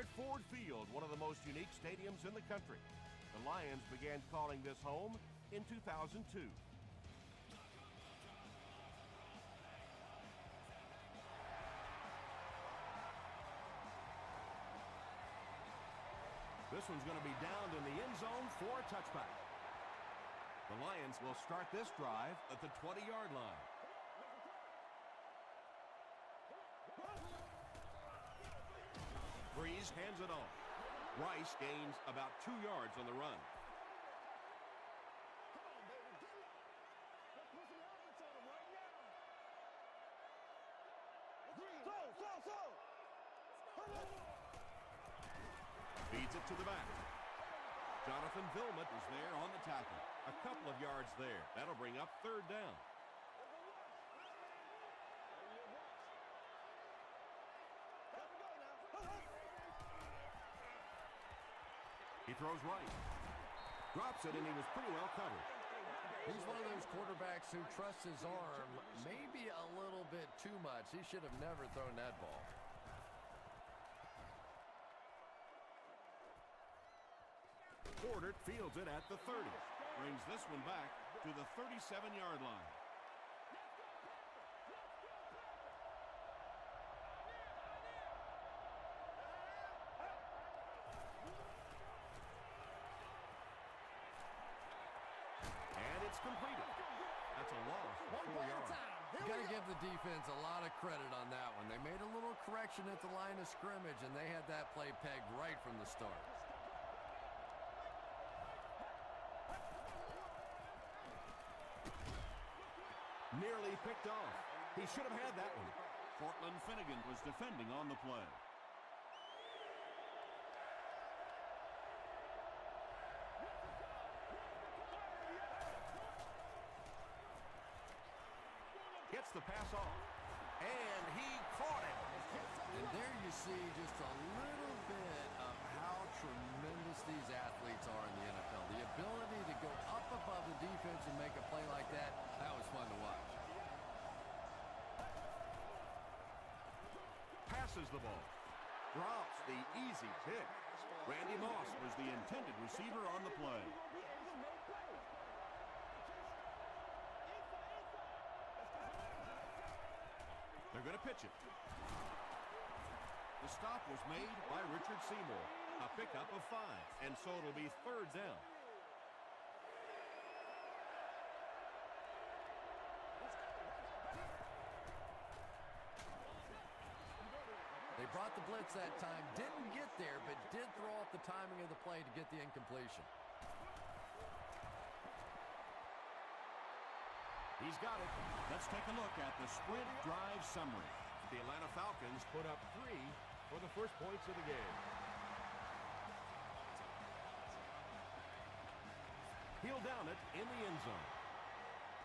at Ford Field, one of the most unique stadiums in the country. The Lions began calling this home in 2002. This one's going to be downed in the end zone for a touchback. The Lions will start this drive at the 20-yard line. Breeze hands it off. Rice gains about 2 yards on the run. Feeds it to the back. Jonathan Vilmot is there on the tackle. A couple of yards there. That'll bring up third down. He throws right. Drops it, and he was pretty well covered. He's one of those quarterbacks who trusts his arm maybe a little bit too much. He should have never thrown that ball. Porter fields it at the 30. Brings this one back to the 37-yard line. And it's completed. That's a loss of 4 yards. You got to give the defense a lot of credit on that one. They made a little correction at the line of scrimmage, and they had that play pegged right from the start. Nearly picked off. He should have had that one. Cortland Finnegan was defending on the play. Gets the pass off. And he caught it. And there you see just a little bit of how tremendous these athletes are in the NFL. The ability to go up above the defense and make a play like that, that was fun to watch. Passes the ball. Drops the easy pick. Randy Moss was the intended receiver on the play. They're going to pitch it. The stop was made by Richard Seymour. A pickup of 5, and so it'll be third down. They brought the blitz that time, didn't get there, but did throw off the timing of the play to get the incompletion. He's got it. Let's take a look at the sprint drive summary. The Atlanta Falcons put up 3 for the first points of the game. He'll down it in the end zone.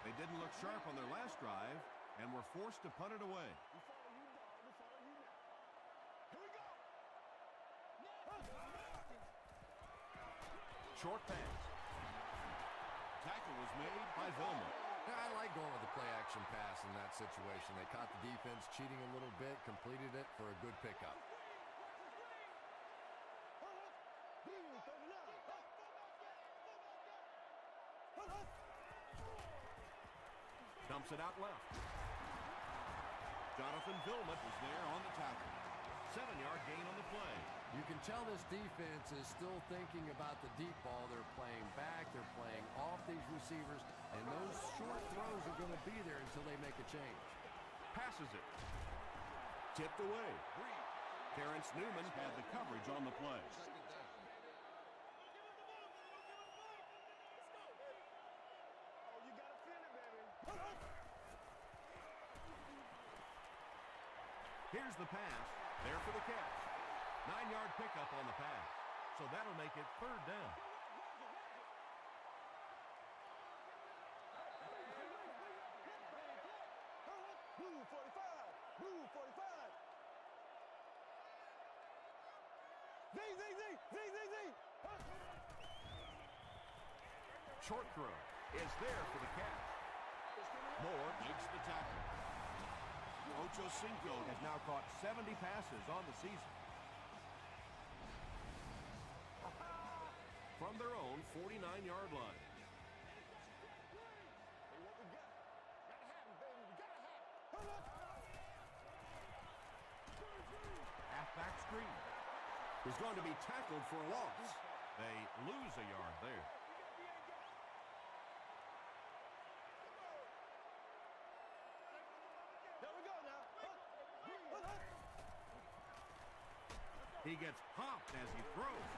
They didn't look sharp on their last drive and were forced to punt it away. Short pass. Tackle was made by Vilmot. I like going with the play-action pass in that situation. They caught the defense cheating a little bit, completed it for a good pickup. Dumps it out left. Jonathan Vilmot was there on the tackle. 7-yard gain on the play. You can tell this defense is still thinking about the deep ball. They're playing back, they're playing off these receivers, and those short throws are going to be there until they make a change. Passes it. Tipped away. Terrence Newman had the coverage on the play. Here's the pass. There for the catch. 9-yard pickup on the pass. So that'll make it third down. Move 45. Move 45. Z. Short throw is there for the catch. Moore makes the tackle. Ocho Cinco has now caught 70 passes on the season. from their own 49-yard line. Hey, what we got? Gotta have him, baby. We gotta have him. Hold up. Halfback screen. He's going to be tackled for a loss. They lose a yard there. There we go now. He gets popped as he throws.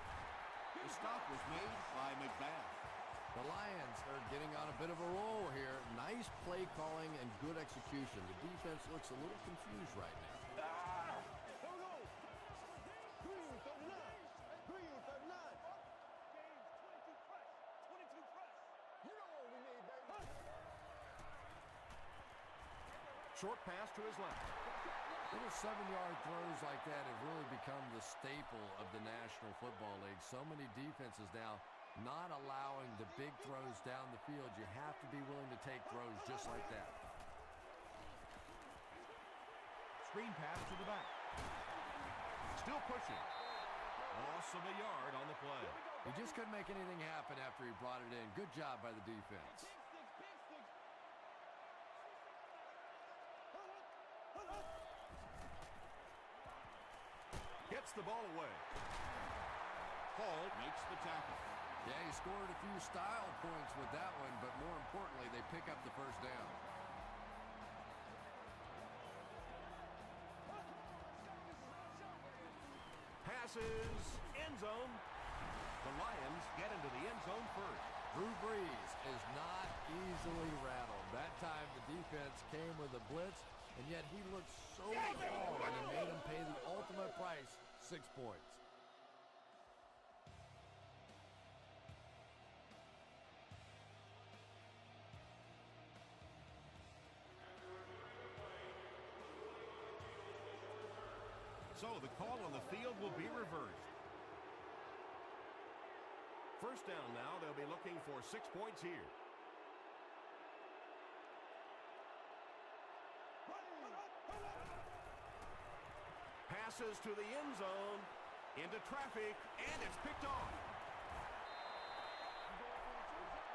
The stop was made by McBath. The Lions are getting on a bit of a roll here. Nice play calling and good execution. The defense looks a little confused right now. Here we go. Green 39. Green 39. James 22 press. 22 press. You know what we need, baby. Short pass to his left. Little 7-yard throws like that have really become the staple of the National Football League. So many defenses now not allowing the big throws down the field. You have to be willing to take throws just like that. Screen pass to the back. Still pushing. Loss of a yard on the play. He just couldn't make anything happen after he brought it in. Good job by the defense. Gets the ball away. Hall makes the tackle. Yeah, he scored a few style points with that one, but more importantly, they pick up the first down. Passes. End zone. The Lions get into the end zone first. Drew Brees is not easily rattled. That time the defense came with a blitz, and yet he looked so strong and it made him pay the ultimate price, 6 points. So the call on the field will be reversed. First down now, they'll be looking for 6 points here. Passes to the end zone, into traffic, and it's picked off.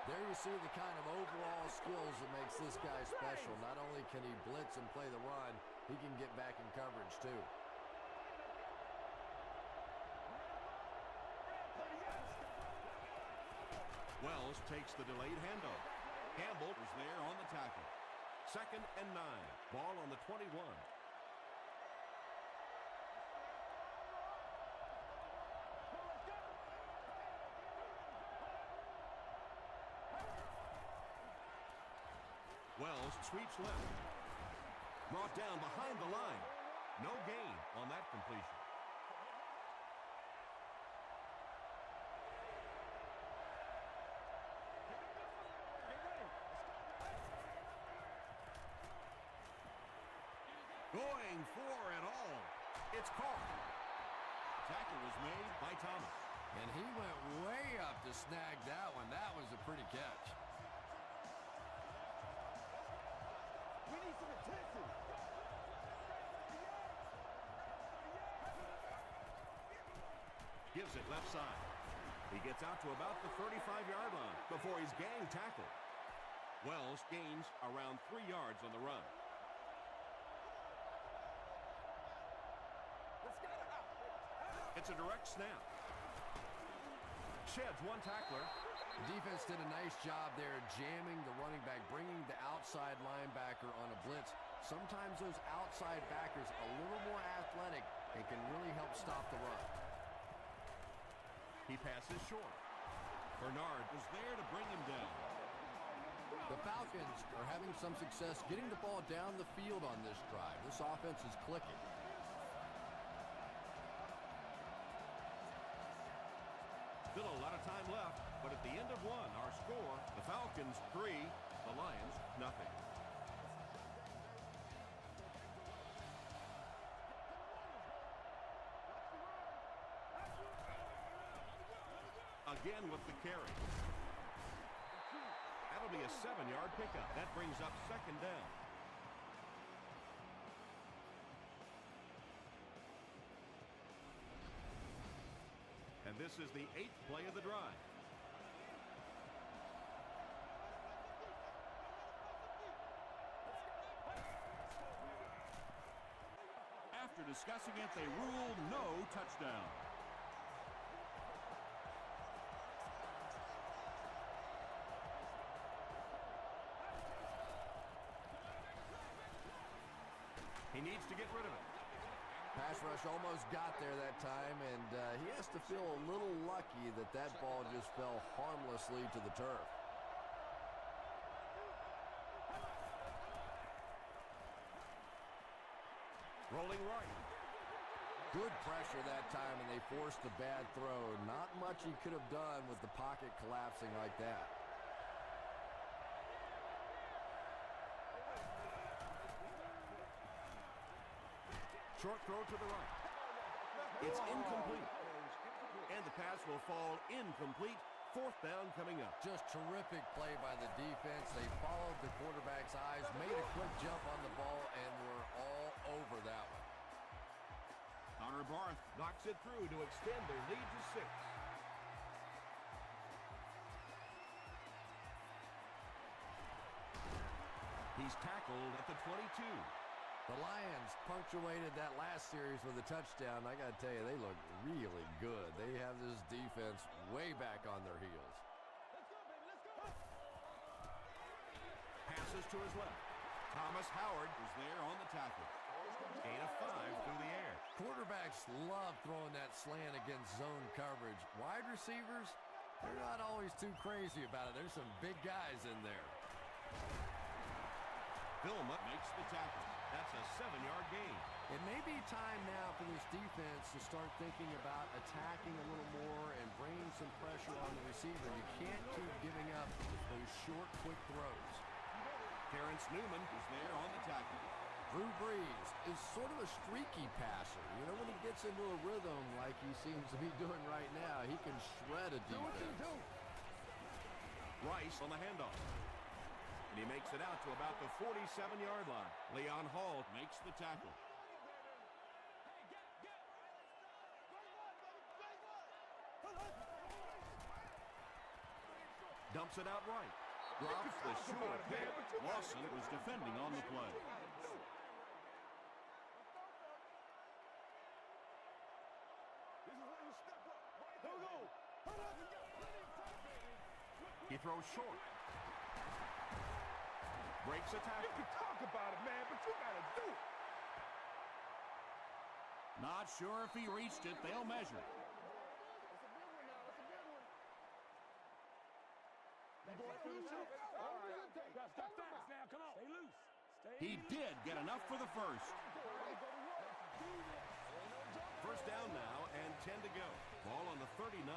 There you see the kind of overall skills that makes this guy special. Not only can he blitz and play the run, he can get back in coverage too. Wells takes the delayed handoff. Campbell is there on the tackle. 2nd and 9. Ball on the 21. Wells sweeps left. Brought down behind the line. No gain on that completion. Going for it all. It's caught. Tackle was made by Thomas. And he went way up to snag that one. That was a pretty catch. We need some attention. Gives it left side. He gets out to about the 35-yard line before he's gang tackled. Wells gains around 3 yards on the run. It's a direct snap. Sheds one tackler. The defense did a nice job there jamming the running back, bringing the outside linebacker on a blitz. Sometimes those outside backers a little more athletic and can really help stop the run. He passes short. Bernard was there to bring him down. The Falcons are having some success getting the ball down the field on this drive. This offense is clicking. Still a lot of time left, but at the end of one, our score, the Falcons 3, the Lions nothing. Again with the carry. That'll be a 7-yard pickup. That brings up 2nd down. And this is the 8th play of the drive. discussing it. They ruled no touchdown. He needs to get rid of it. Pass rush almost got there that time, and he has to feel a little lucky that that ball just fell harmlessly to the turf. Rolling right. Good pressure that time, and they forced a bad throw. Not much he could have done with the pocket collapsing like that. Short throw to the right. It's incomplete. And the pass will fall incomplete. Fourth down coming up. Just terrific play by the defense. They followed the quarterback's eyes, made a quick jump on the ball, and were all over that one. Connor Barth knocks it through to extend their lead to 6. He's tackled at the 22. The Lions punctuated that last series with a touchdown. I got to tell you, they look really good. They have this defense way back on their heels. Passes to his left. Thomas Howard is there on the tackle. Gain of 5 through the air. Quarterbacks love throwing that slant against zone coverage. Wide receivers, they're not always too crazy about it. There's some big guys in there. Vilma makes the tackle. That's a 7-yard gain. It may be time now for this defense to start thinking about attacking a little more and bringing some pressure on the receiver. You can't keep giving up those short, quick throws. Terrence Newman is there on the tackle. Drew Brees is sort of a streaky passer. You know, when he gets into a rhythm like he seems to be doing right now, he can shred a defense. Rice on the handoff. And he makes it out to about the 47-yard line. Leon Hall makes the tackle. Dumps it out right. Drops the sure pick. Lawson was defending on the play. He throws short. Breaks a tackle. You can talk about it, man, but you gotta do it. Not sure if he reached it. They'll measure. He did get enough for the first. First down now and 10 to go. Ball on the 39.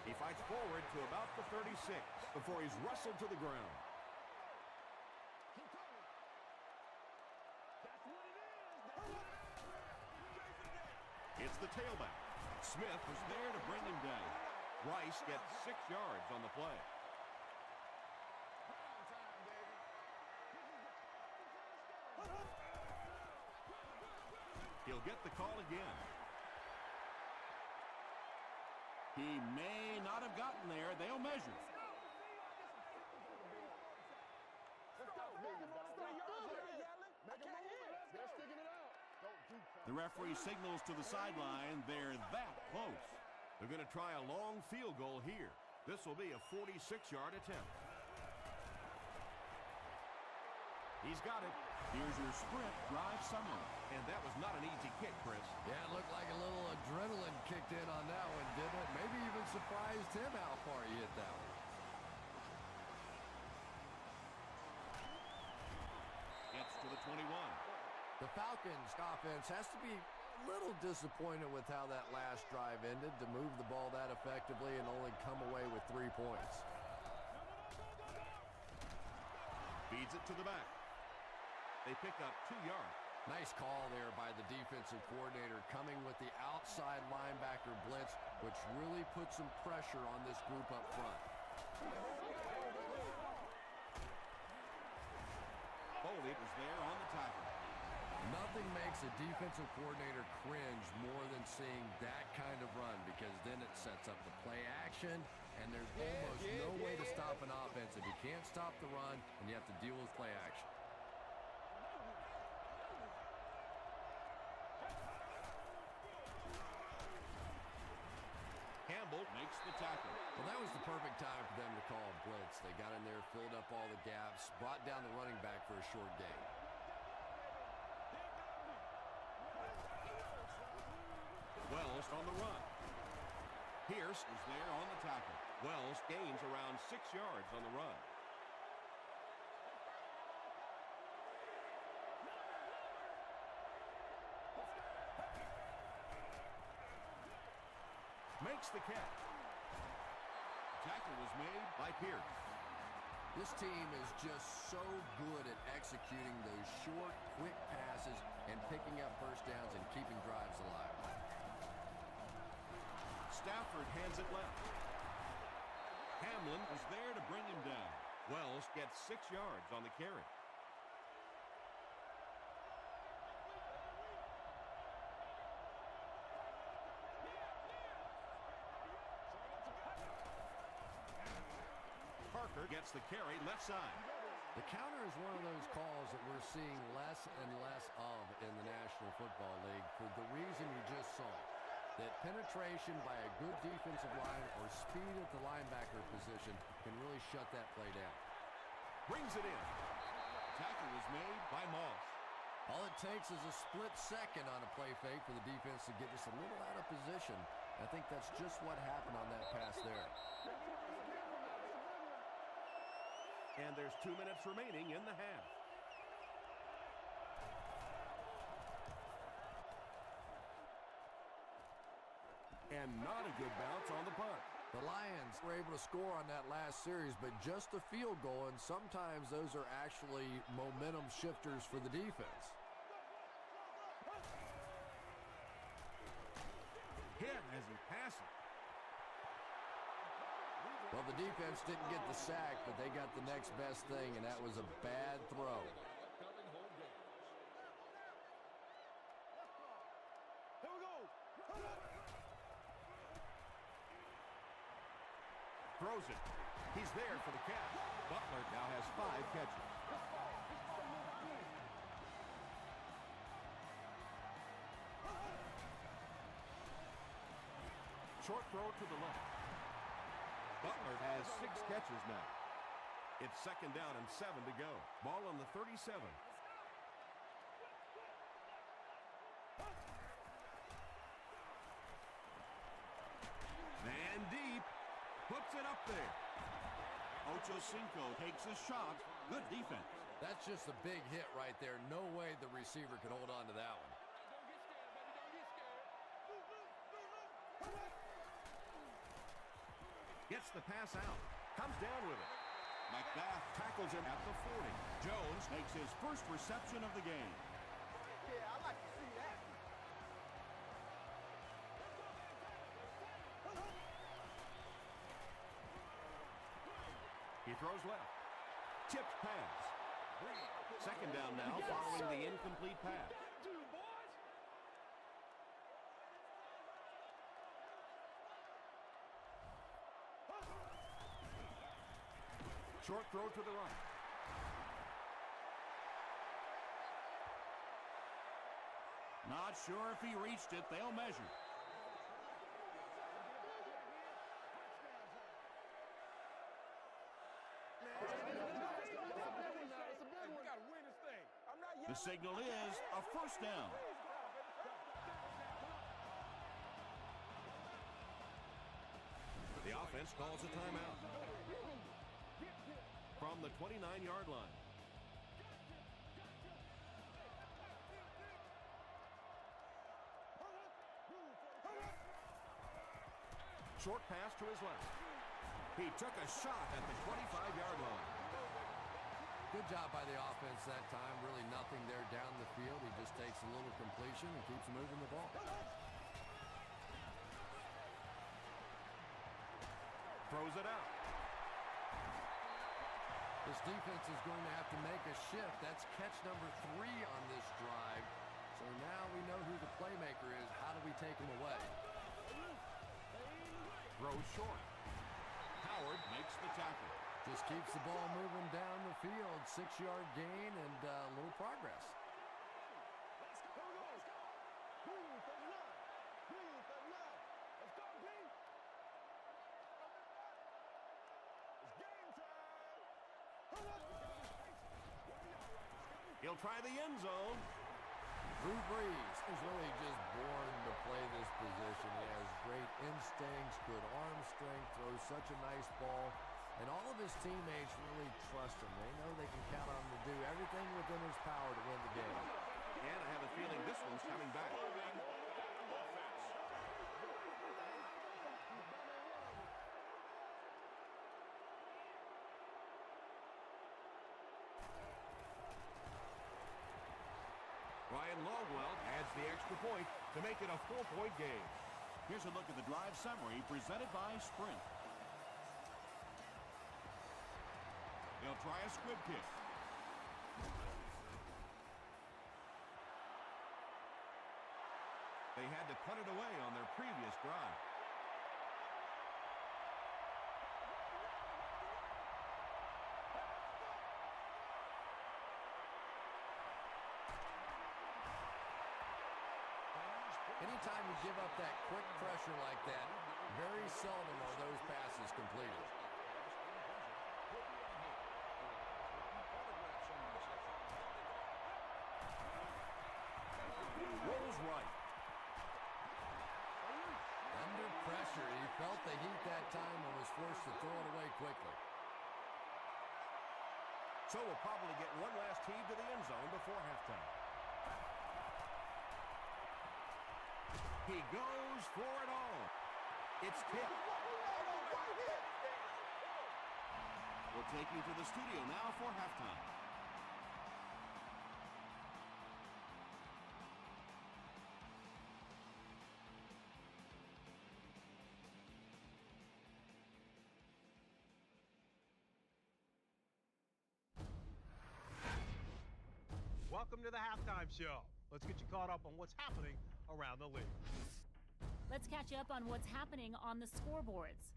He fights forward to about the 36 before he's wrestled to the ground. It's the tailback. Smith was there to bring him down. Rice gets 6 yards on the play. He'll get the call again. He may not have gotten there. They'll measure. The referee signals to the sideline. They're that close. They're going to try a long field goal here. This will be a 46-yard attempt. He's got it. Here's your sprint drive summary. And that was not an easy kick, Chris. Yeah, it looked like a little adrenaline kicked in on that one, didn't it? Maybe even surprised him how far he hit that one. Gets to the 21. The Falcons offense has to be a little disappointed with how that last drive ended to move the ball that effectively and only come away with 3 points. Feeds it to the back. They pick up 2 yards. Nice call there by the defensive coordinator coming with the outside linebacker blitz, which really put some pressure on this group up front. Foley was there on the tackle. Nothing makes a defensive coordinator cringe more than seeing that kind of run, because then it sets up the play action, And there's almost no way to stop an offense if you can't stop the run and you have to deal with play action. Campbell makes the tackle. Well, that was the perfect time for them to call a blitz. They got in there, filled up all the gaps, brought down the running back for a short gain. Wells on the run. Pierce is there on the tackle. Wells gains around 6 yards on the run. Makes the catch. Tackle was made by Pierce. This team is just so good at executing those short, quick passes and picking up first downs and keeping drives alive. Stafford hands it left. Hamlin is there to bring him down. Wells gets 6 yards on the carry. Parker gets the carry left side. The counter is one of those calls that we're seeing less and less of in the National Football League for the reason you just saw. That penetration by a good defensive line or speed at the linebacker position can really shut that play down. Brings it in. Tackle is made by Moss. All it takes is a split second on a play fake for the defense to get just a little out of position. I think that's just what happened on that pass there. And there's 2 minutes remaining in the half. And not a good bounce on the punt. The Lions were able to score on that last series, but just a field goal, and sometimes those are actually momentum shifters for the defense. Hit as he passes. Well, the defense didn't get the sack, but they got the next best thing, and that was a bad throw. Here we go. Throws it. He's there for the catch. Butler now has 5 catches. Short throw to the left. Butler has 6 catches now. It's 2nd down and 7 to go. Ball on the 37. Man deep. Puts it up there. Ocho Cinco takes a shot. Good defense. That's just a big hit right there. No way the receiver could hold on to that one. Gets the pass out. Comes down with it. McBath tackles him at the 40. Jones makes his first reception of the game. Yeah, I like to see that. He throws left. Tipped pass. 2nd down now following the incomplete pass. Short throw to the right. Not sure if he reached it. They'll measure. The signal is a first down. The offense calls a timeout from the 29-yard line. Short pass to his left. He took a shot at the 25-yard line. Good job by the offense that time. Really nothing there down the field. He just takes a little completion and keeps moving the ball. Throws it out. This defense is going to have to make a shift. That's catch number 3 on this drive. So now we know who the playmaker is. How do we take him away? Throws short. Howard makes the tackle. Just keeps the ball moving down the field. 6-yard gain and a little progress. Here we go. Green 39. Green 39. Let's go, Green. It's game time. Hold up. He'll try the end zone. Drew Brees is really just born to play this position. He has great instincts, good arm strength, throws such a nice ball. And all of his teammates really trust him. They know they can count on him to do everything within his power to win the game. And I have a feeling this one's coming back. Ryan Longwell adds the extra point to make it a 4-point game. Here's a look at the drive summary presented by Sprint. They'll try a squib kick. They had to punt it away on their previous drive. Anytime you give up that quick pressure like that, very seldom are those passes completed. Rolls right. Under pressure, he felt the heat that time and was forced to throw it away quickly. So we'll probably get one last heave to the end zone before halftime. He goes for it all. It's tipped. We'll take you to the studio now for halftime. Welcome to the halftime show. Let's get you caught up on what's happening around the league. Let's catch you up on what's happening on the scoreboards.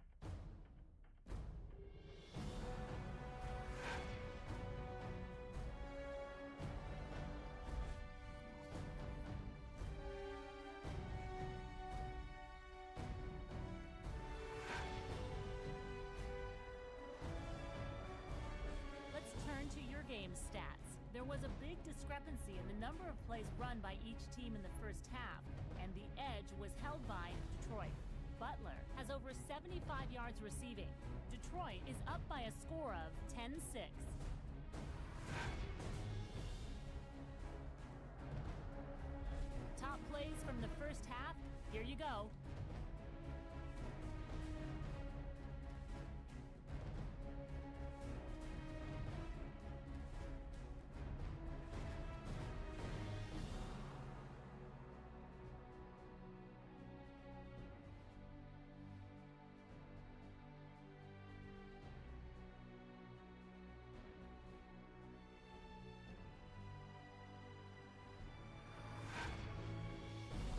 Let's turn to your game stats. There was a big discrepancy in the number of plays run by each team in the first half, and the edge was held by Detroit. Butler has over 75 yards receiving. Detroit is up by a score of 10-6. Top plays from the first half, here you go.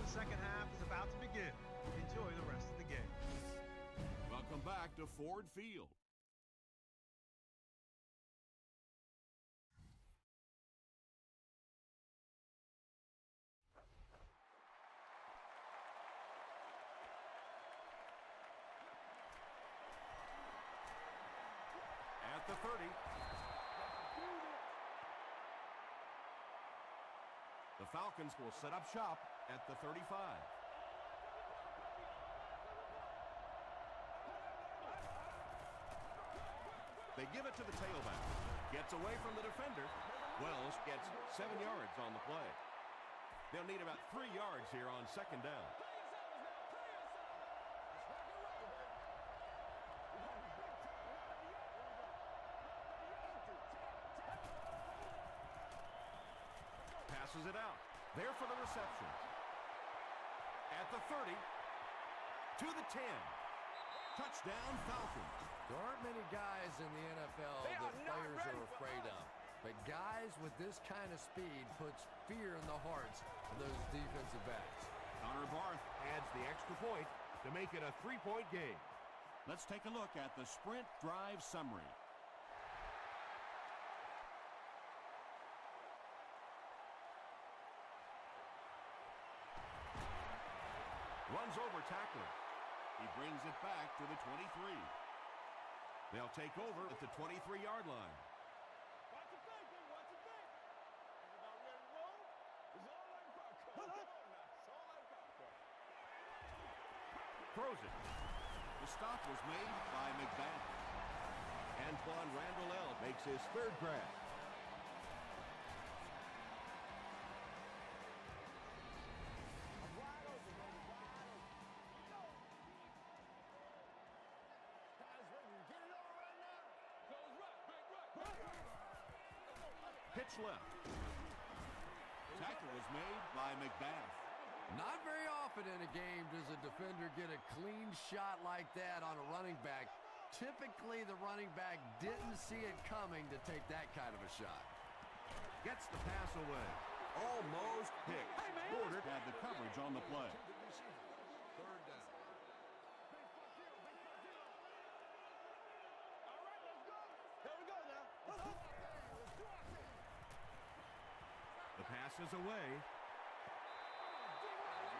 The second half is about to begin. Enjoy the rest of the game. Welcome back to Ford Field. At the 30. The Falcons will set up shop at the 35. They give it to the tailback. Gets away from the defender. Wells gets 7 yards on the play. They'll need about 3 yards here on second down. Passes it out. There for the reception. At the 30. To the 10. Touchdown, Falcons. There aren't many guys in the NFL that players are afraid of. But guys with this kind of speed puts fear in the hearts of those defensive backs. Connor Barth adds the extra point to make it a 3-point game. Let's take a look at the sprint drive summary. Runs over tackler. He brings it back to the 23. They'll take over at the 23-yard line. Watch your back, baby. Watch your back. Is about ready to roll? It's all like popcorn. Come on now. It's all like popcorn. Throws it. The stop was made by McBath. Antoine Randall makes his third grab. Wide open, baby. Wide open. Go. Guys, ready to get it on right now. Goes right, break right. Pitch left. Tackle was made by McBath. Not very often in a game does a defender get a clean shot like that on a running back. Typically, the running back didn't see it coming to take that kind of a shot. Gets the pass away. Almost picked. Border had the coverage on the play. Third down. All right, let's go. Here we go now. The pass is away.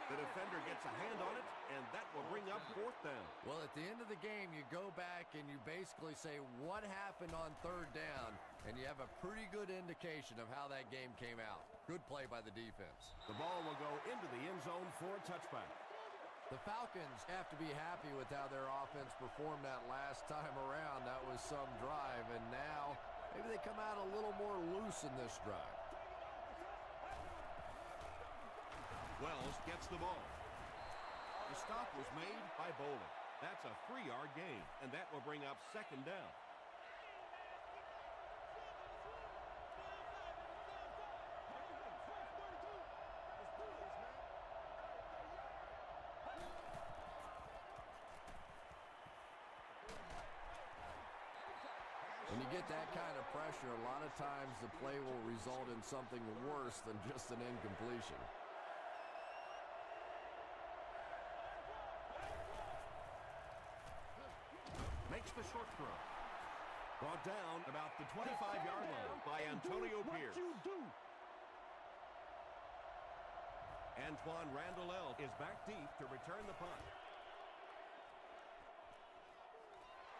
The defender gets a hand on it, and that will bring up fourth down. Well, at the end of the game, you go back and you basically say what happened on third down, and you have a pretty good indication of how that game came out. Good play by the defense. The ball will go into the end zone for a touchback. The Falcons have to be happy with how their offense performed that last time around. That was some drive, and now maybe they come out a little more loose in this drive. Wells gets the ball. The stop was made by Bowling. That's a 3-yard gain, and that will bring up second down. When you get that kind of pressure, a lot of times the play will result in something worse than just an incompletion. Makes the short throw. Brought down about the 25-yard line by Antonio Pierce. What you do? Antoine Randall is back deep to return the punt.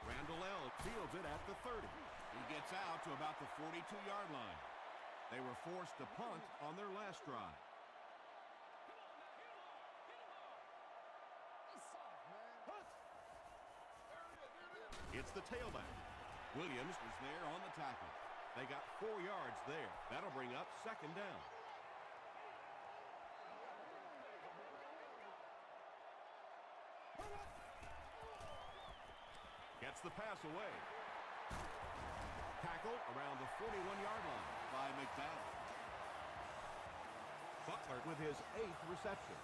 Randall fields it at the 30. He gets out to about the 42-yard line. They were forced to punt on their last drive. It's the tailback. Williams is there on the tackle. They got 4 yards there. That'll bring up second down. Gets the pass away. Tackle around the 41-yard line by McBath. Butler with his 8th reception.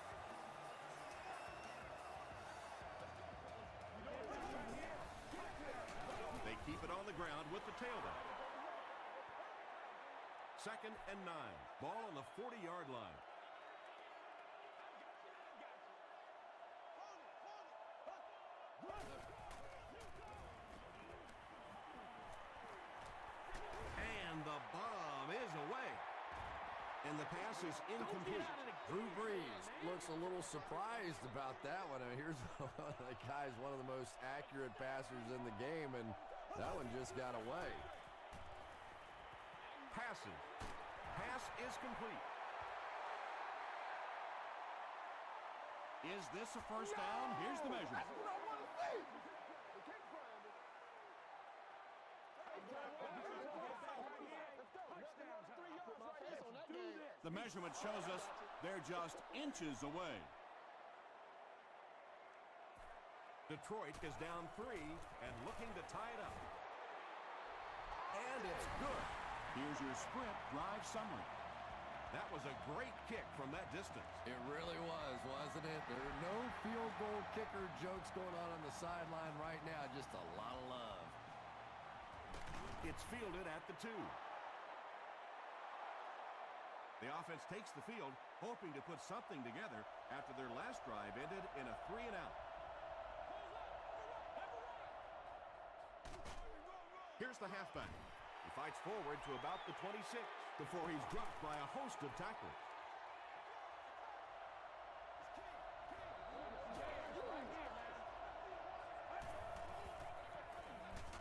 They keep it on the ground with the tailback. Second and 9. Ball on the 40-yard line. And the bomb is away. And the pass is incomplete. Drew Brees looks a little surprised about that one. I mean, here's one of the guys, one of the most accurate passers in the game, and that one just got away. Passes. Pass is complete. Is this a first down? Here's the measurement. That's what I want to see. The measurement shows us they're just inches away. Detroit is down 3 and looking to tie it up. And it's good. Here's your sprint drive summary. That was a great kick from that distance. It really was, wasn't it? There are no field goal kicker jokes going on the sideline right now. Just a lot of love. It's fielded at the 2. The offense takes the field, hoping to put something together after their last drive ended in a 3-and-out. Here's the halfback. He fights forward to about the 26 before he's dropped by a host of tacklers.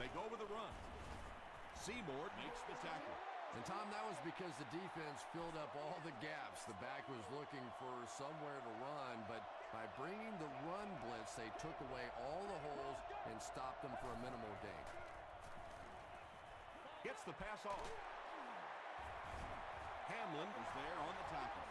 They go with a run. Seymour makes the tackle. And, Tom, that was because the defense filled up all the gaps. The back was looking for somewhere to run, but by bringing the run blitz, they took away all the holes and stopped them for a minimal gain. Gets the pass off. Hamlin was there on the tackle.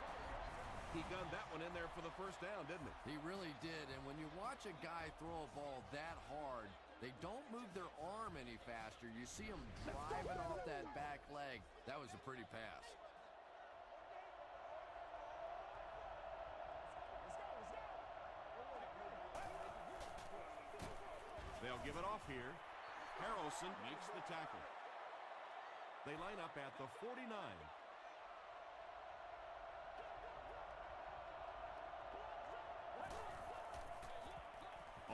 He gunned that one in there for the first down, didn't he? He really did, and when you watch a guy throw a ball that hard, they don't move their arm any faster. You see them driving off that back leg. That was a pretty pass. They'll give it off here. Harrelson makes the tackle. They line up at the 49.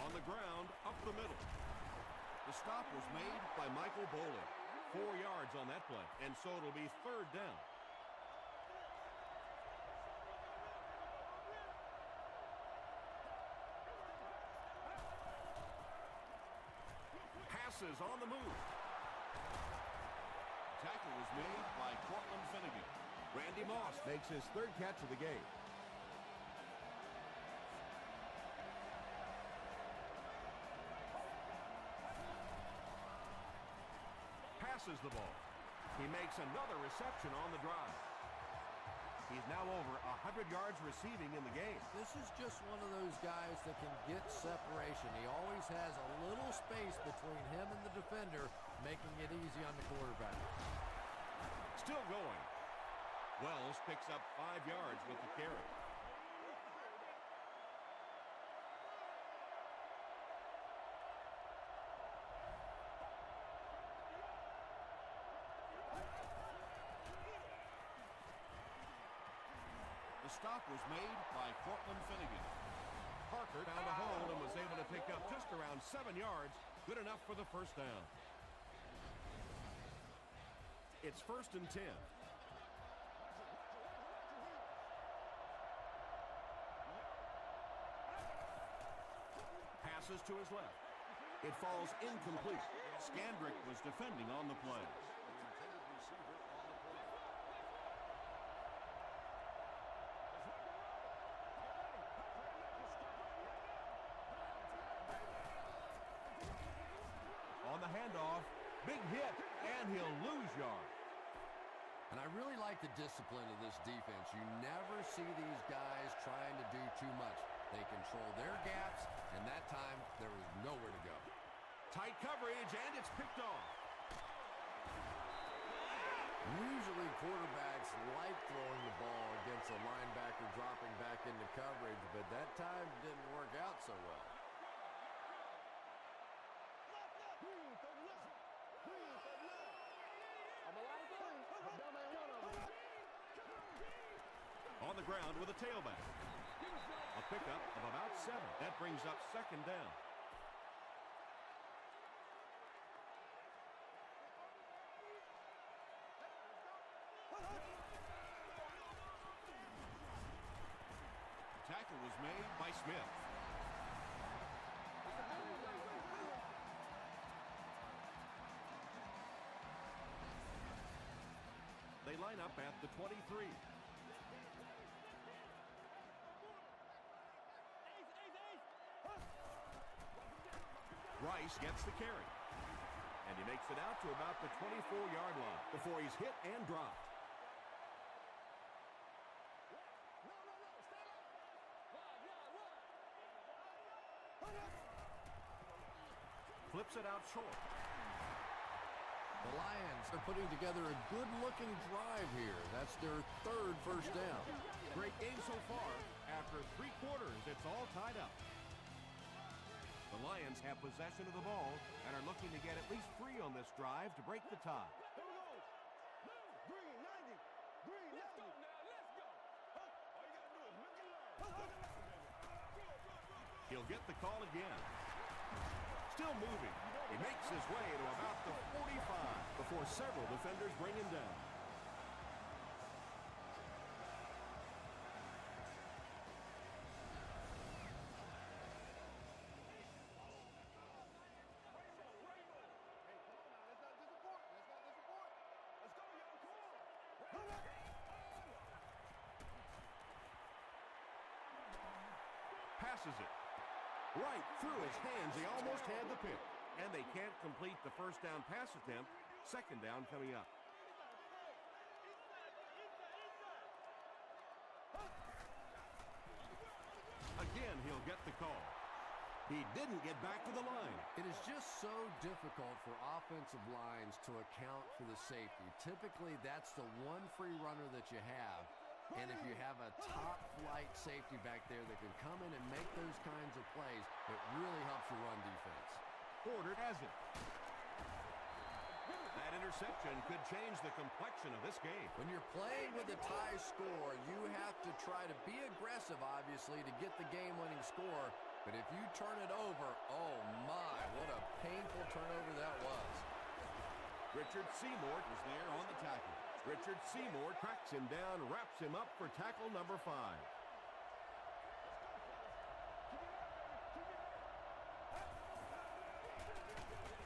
On the ground, up the middle. The stop was made by Michael Bowling. 4 yards on that play, and so it'll be third down. Passes on the move. Tackle was made by Cortland Finnegan. Randy Moss makes his third catch of the game. Passes the ball. He makes another reception on the drive. He's now over 100 yards receiving in the game. This is just one of those guys that can get separation. He always has a little space between him and the defender, making it easy on the quarterback. Still going. Wells picks up 5 yards with the carry. The stop was made by Cortland Finnegan. Parker found a hole and was able to pick up just around 7 yards. Good enough for the first down. It's 1st and 10. Passes to his left. It falls incomplete. Scandrick was defending on the play. On the handoff, big hit, and he'll lose yards. And I really like the discipline of this defense. You never see these guys trying to do too much. They control their gaps, and that time there was nowhere to go. Tight coverage, and it's picked off. Usually quarterbacks like throwing the ball against a linebacker dropping back into coverage, but that time didn't work out so well. On the ground with a tailback. A pickup of about 7. That brings up 2nd down. Tackle was made by Smith. They line up at the 23. Rice gets the carry. And he makes it out to about the 24-yard line before he's hit and dropped. Flips it out short. The Lions are putting together a good-looking drive here. That's their 3rd first down. Great game so far. After 3 quarters, it's all tied up. The Lions have possession of the ball and are looking to get at least 3 on this drive to break the tie. Here we go. Green 90. Green 90. Let's go now. Let's go. All you got to do is look and learn. He'll get the call again. Still moving. He makes his way to about the 45 before several defenders bring him down. Passes it. Right through his hands. He almost had the pick. And they can't complete the first down pass attempt. Second down coming up. Again, he'll get the call. He didn't get back to the line. It is just so difficult for offensive lines to account for the safety. Typically, that's the one free runner that you have. And if you have a top-flight safety back there that can come in and make those kinds of plays, it really helps your run defense. Ford has it. That interception could change the complexion of this game. When you're playing with a tie score, you have to try to be aggressive, obviously, to get the game-winning score. But if you turn it over, oh my, what a painful turnover that was. Richard Seymour is there on the tackle. Richard Seymour tracks him down, wraps him up for tackle number 5.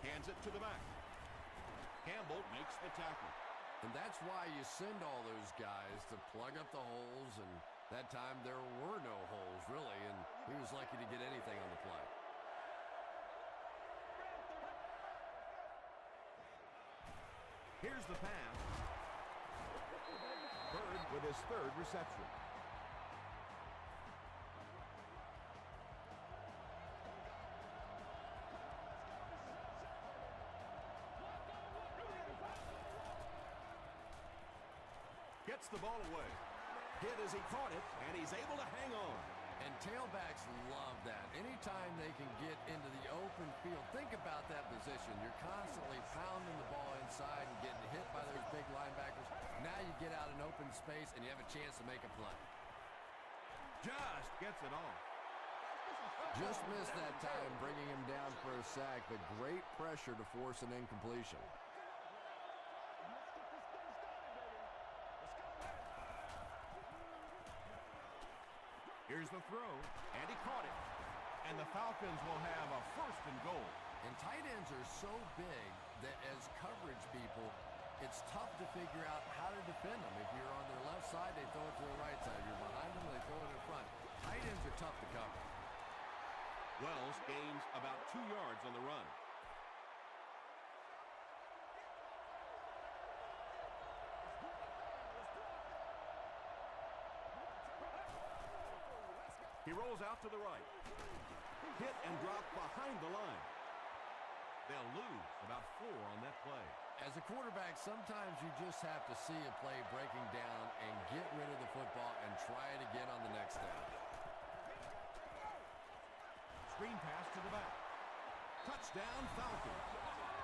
Hands it to the back. Campbell makes the tackle. And that's why you send all those guys to plug up the holes, and that time there were no holes, really, and he was lucky to get anything on the play. Here's the pass. Bird with his third reception. Gets the ball away. Hit as he caught it, and he's able to hang on. And tailbacks love that. Anytime they can get into the open field, think about that position. You're constantly pounding the ball inside and getting hit by those big linebackers. Now you get out in open space, and you have a chance to make a play. Just gets it off. Just missed that time, bringing him down for a sack, but great pressure to force an incompletion. Here's the throw, and he caught it. And the Falcons will have a first and goal. And tight ends are so big that as coverage people, it's tough to figure out how to defend them. If you're on their left side, they throw it to the right side. If you're behind them, they throw it in front. Tight ends are tough to cover. Wells gains about 2 yards on the run. He rolls out to the right. Hit and drop behind the line. They'll lose about 4 on that play. As a quarterback, sometimes you just have to see a play breaking down and get rid of the football and try it again on the next down. Screen pass to the back. Touchdown, Falcons.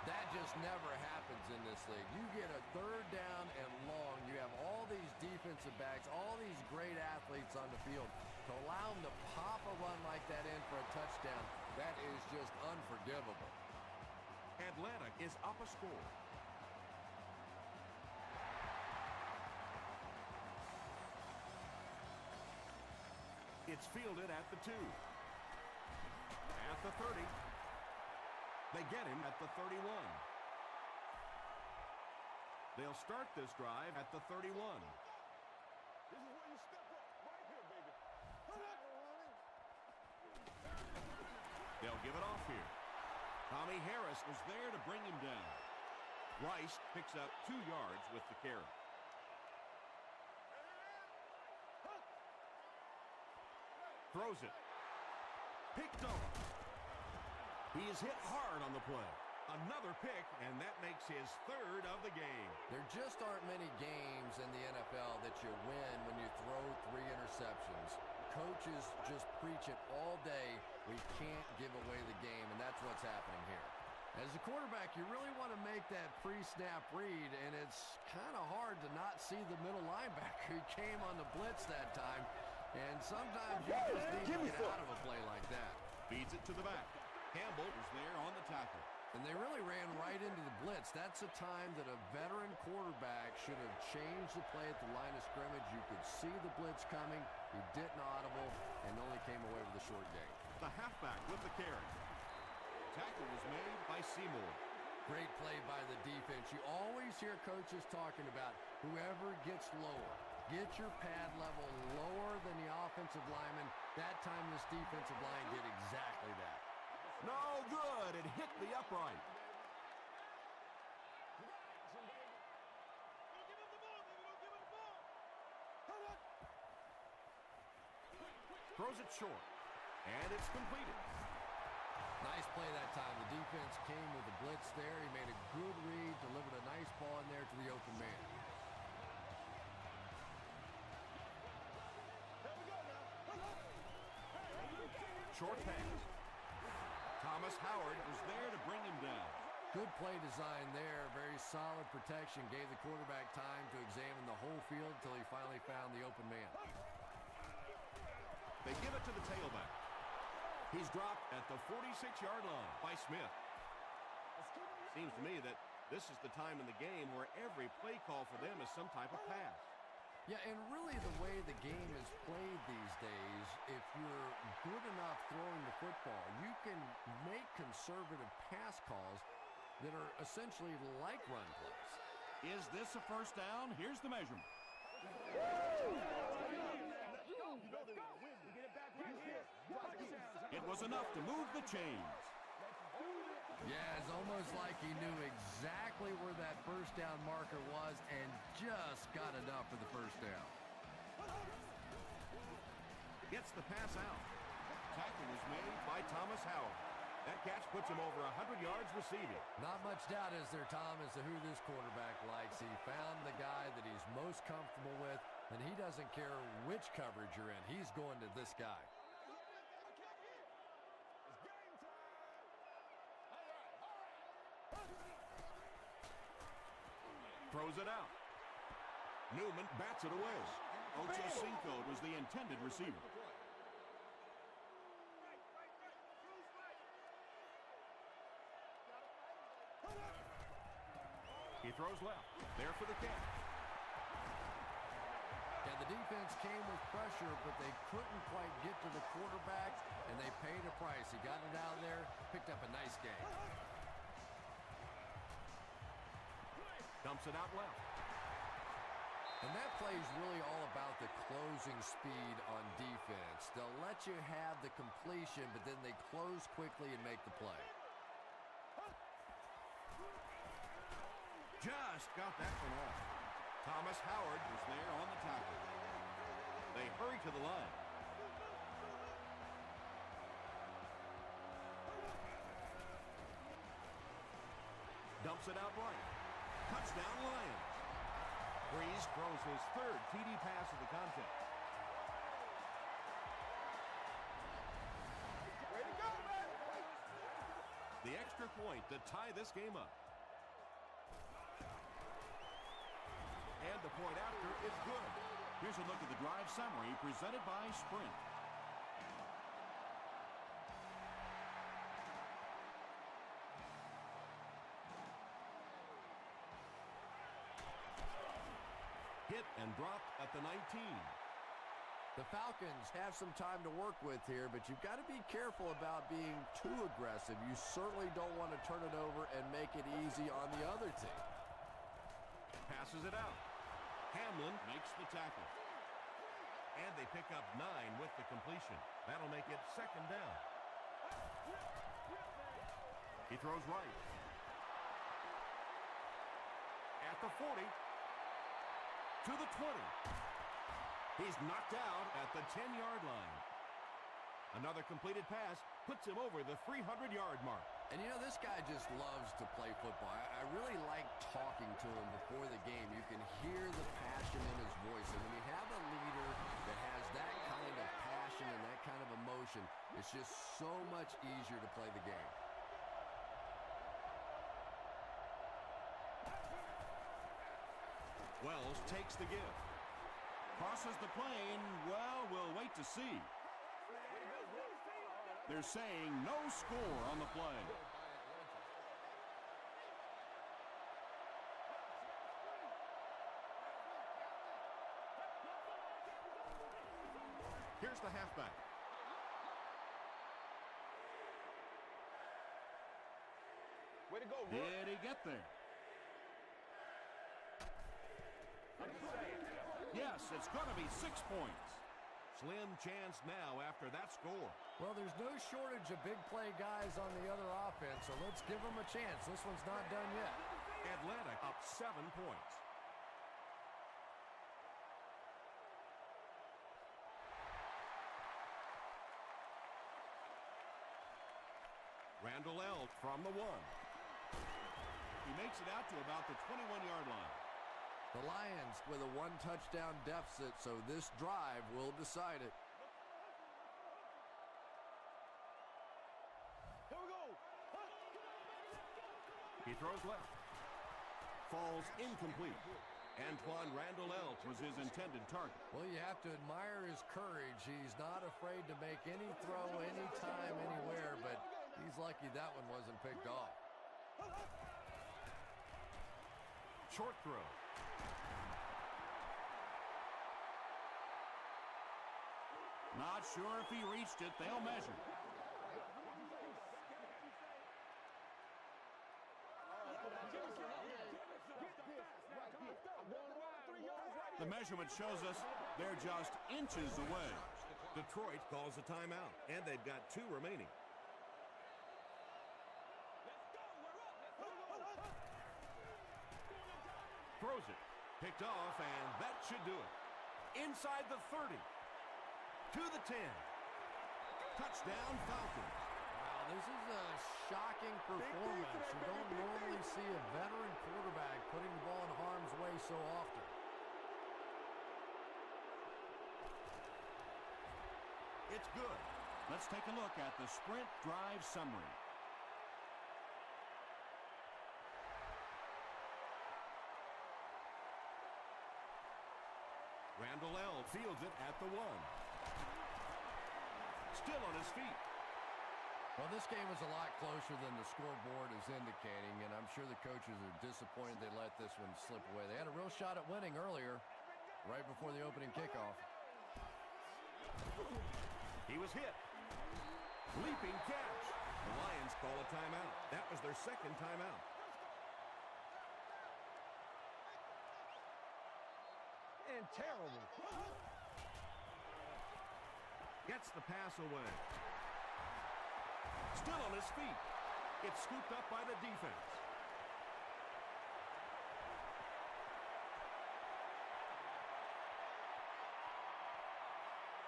That just never happens in this league. You get a third down and long. You have all these defensive backs, all these great athletes on the field. To allow them to pop a run like that in for a touchdown, that is just unforgivable. Atlanta is up a score. It's fielded at the 2. At the 30. They get him at the 31. They'll start this drive at the 31. This is where you step up. Right here, baby. Put up. They'll give it off here. Tommy Harris was there to bring him down. Rice picks up 2 yards with the carry. Throws it. Picked off. He is hit hard on the play. Another pick, and that makes his 3rd of the game. There just aren't many games in the NFL that you win when you throw 3 interceptions. Coaches just preach it all day. We can't give away the game, and that's what's happening here. As a quarterback, you really want to make that pre-snap read, and it's kind of hard to not see the middle linebacker. He came on the blitz that time, and sometimes you just need to get out of a play like that. Feeds it to the back. Campbell was there on the tackle. And they really ran right into the blitz. That's a time that a veteran quarterback should have changed the play at the line of scrimmage. You could see the blitz coming. He didn't audible and only came away with a short gain. The halfback with the carry. Tackle was made by Seymour. Great play by the defense. You always hear coaches talking about whoever gets lower. Get your pad level lower than the offensive lineman. That time this defensive line did exactly that. No good. It hit the upright. Throws it short. And it's completed. Nice play that time. The defense came with a blitz there. He made a good read, delivered a nice ball in there to the open man. Short pass. Thomas Howard was there to bring him down. Good play design there. Very solid protection. Gave the quarterback time to examine the whole field until he finally found the open man. They give it to the tailback. He's dropped at the 46-yard line by Smith. Seems to me that this is the time in the game where every play call for them is some type of pass. Yeah, and really the way the game is played these days, if you're good enough throwing the football, you can make conservative pass calls that are essentially like run plays. Is this a first down? Here's the measurement. It was enough to move the chains. Yeah, it's almost like he knew exactly where that first down marker was and just got enough for the first down. Gets the pass out. Tackle was made by Thomas Howard. That catch puts him over 100 yards receiving. Not much doubt, is there, Tom, as to who this quarterback likes. He found the guy that he's most comfortable with, and he doesn't care which coverage you're in. He's going to this guy. Throws it out. Newman bats it away. Ocho Cinco was the intended receiver. He throws left. There for the catch. And the defense came with pressure, but they couldn't quite get to the quarterback, and they paid a price. He got it out there, picked up a nice gain. Dumps it out left. And that play is really all about the closing speed on defense. They'll let you have the completion, but then they close quickly and make the play. Just got that one off. Thomas Howard was there on the tackle. They hurry to the line. Dumps it out right. Touchdown Lions. Breeze throws his third TD pass of the contest. The extra point to tie this game up. And the point after is good. Here's a look at the drive summary presented by Sprint. Hit and dropped at the 19. The Falcons have some time to work with here, but you've got to be careful about being too aggressive. You certainly don't want to turn it over and make it easy on the other team. Passes it out. Hamlin makes the tackle. And they pick up 9 with the completion. That'll make it second down. He throws right. At the 40. To the 20. He's knocked out at the 10-yard line. Another completed pass puts him over the 300-yard mark. And, you know, this guy just loves to play football. I really like talking to him before the game. You can hear the passion in his voice. And when you have a leader that has that kind of passion and that kind of emotion, it's just so much easier to play the game. Wells takes the give. Crosses the plane. Well, we'll wait to see. They're saying no score on the play. Here's the halfback. Way to go, Rook. Did he get there? Yes, it's going to be 6 points. Slim chance now after that score. Well, there's no shortage of big play guys on the other offense, so let's give them a chance. This one's not done yet. Atlanta up 7 points. Randall L from the 1. He makes it out to about the 21-yard line. The Lions with a 1-touchdown deficit, so this drive will decide it. Here we go. He throws left. Falls incomplete. Antoine Randall Elch was his intended target. Well, you have to admire his courage. He's not afraid to make any throw, anytime, anywhere, but he's lucky that one wasn't picked off. Short throw. Not sure if he reached it. They'll measure. The measurement shows us they're just inches away. Detroit calls a timeout, and they've got 2 remaining. Throws it. Picked off, and that should do it. Inside the 30. To the 10. Touchdown, Falcons. Wow, this is a shocking performance. You don't normally see a veteran quarterback putting the ball in harm's way so often. It's good. Let's take a look at the sprint drive summary. Randall L fields it at the 1. Still on his feet. Well, this game was a lot closer than the scoreboard is indicating, and I'm sure the coaches are disappointed they let this one slip away. They had a real shot at winning earlier, right before the opening kickoff. He was hit. Leaping catch. The Lions call a timeout. That was their second timeout. And terrible. Gets the pass away. Still on his feet. It's scooped up by the defense.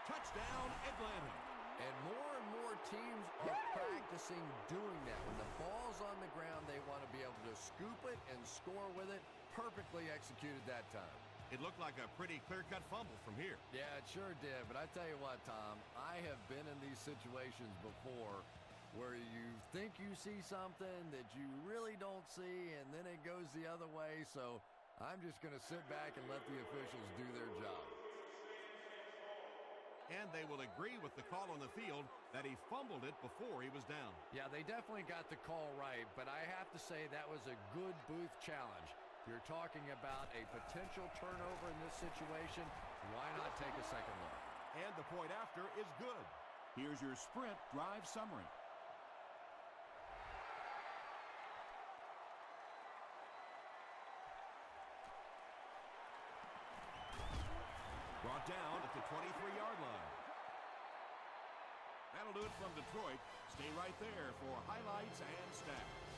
Touchdown, Atlanta. And more teams are practicing doing that. When the ball's on the ground, they want to be able to scoop it and score with it. Perfectly executed that time. It looked like a pretty clear-cut fumble from here. Yeah, it sure did. But I tell you what, Tom, I have been in these situations before where you think you see something that you really don't see, and then it goes the other way. So I'm just going to sit back and let the officials do their job. And they will agree with the call on the field that he fumbled it before he was down. Yeah, they definitely got the call right, but I have to say that was a good booth challenge. You're talking about a potential turnover in this situation. Why not take a second look? And the point after is good. Here's your sprint drive summary. Brought down at the 23-yard line. That'll do it from Detroit. Stay right there for highlights and stats.